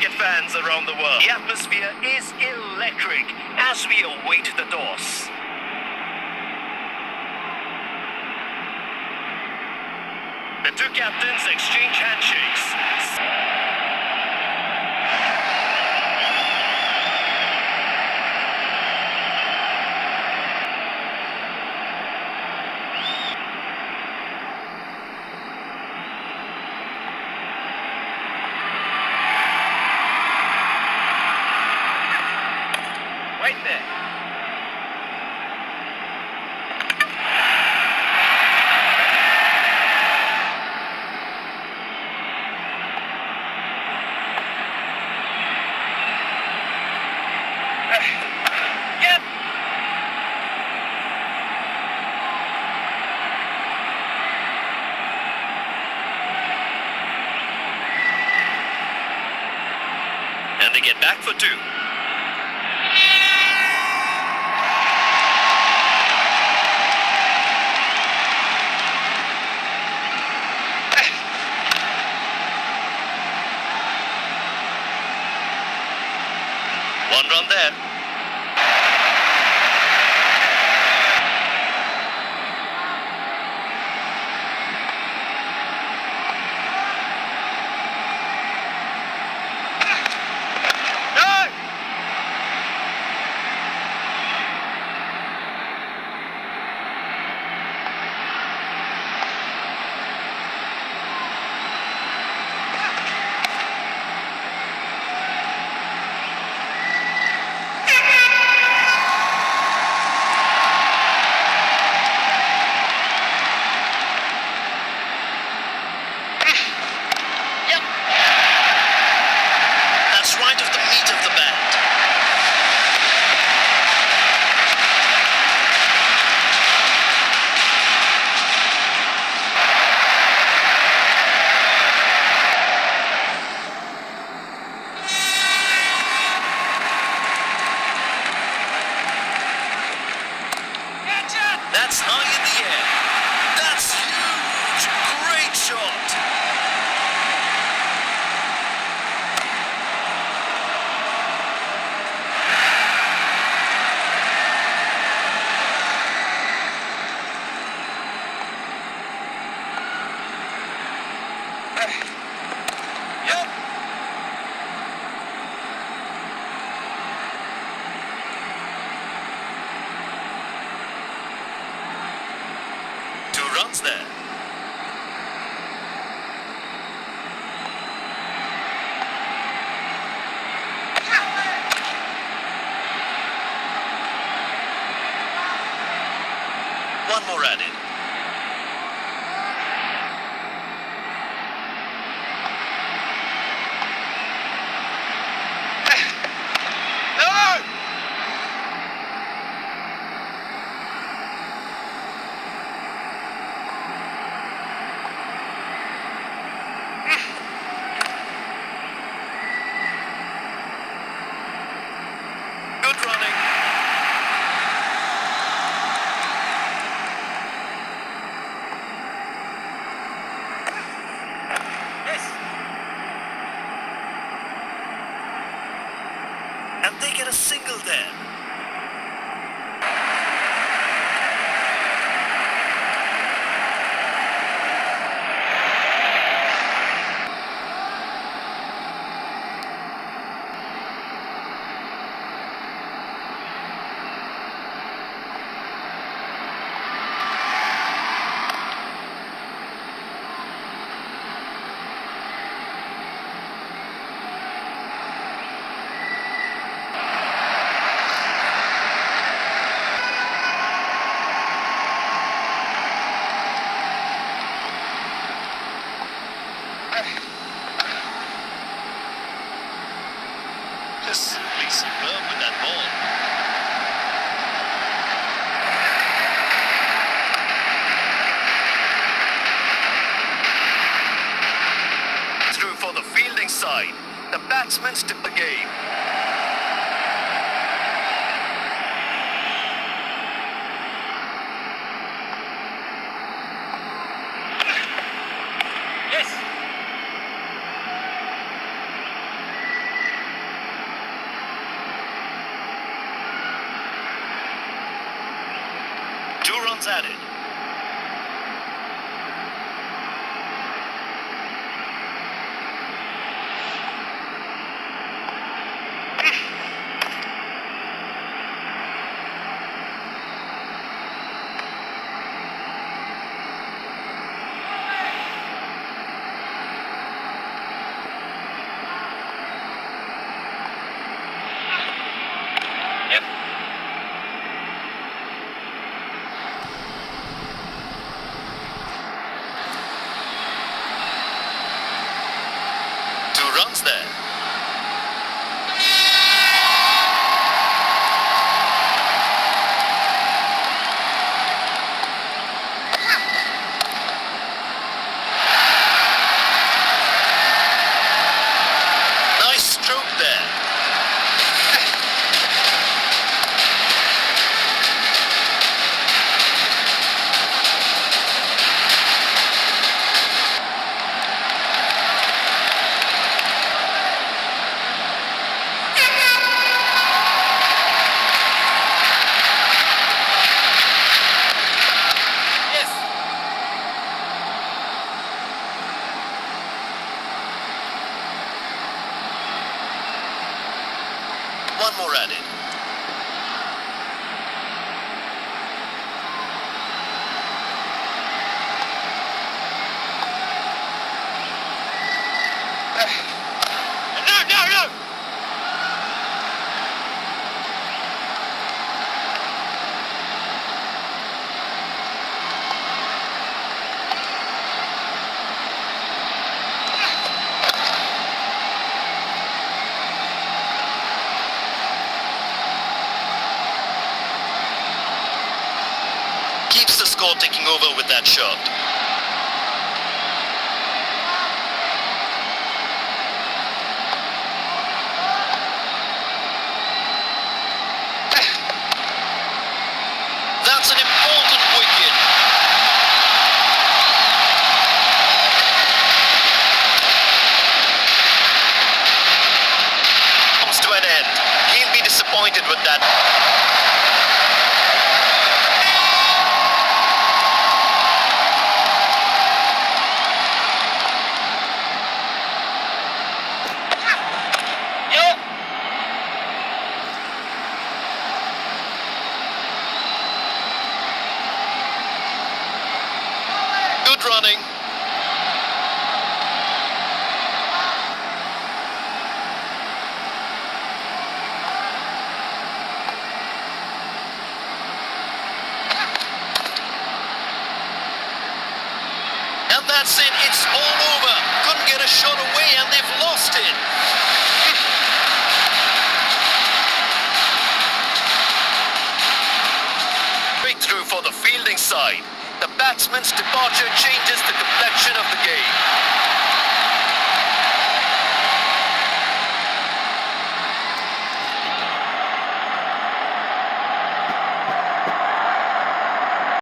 cricket fans around the world. The atmosphere is electric as we await the toss. The two captains exchange handshakes. Right there. Yep. And they get back for two. One run there. No! That's right of the meat of the bat. That's high in the air. That's huge. Great shot. Yep. Two runs there. One more added. No! Good running. Yes. And they get a single there. Just simply superb with that ball. Through for the fielding side. The batsmen tip the game. Yes. runs added. Yep. Two runs there. Nice stroke there. Yes. One more added. No, no, no! Keeps the score ticking over with that shot. That's an important wicket. Comes to an end. He'll be disappointed with that. Yeah. Good running. And that's it. It's all over. Couldn't get a shot away and they've lost it. Breakthrough for the fielding side. The batsman's departure changes the complexion of the game.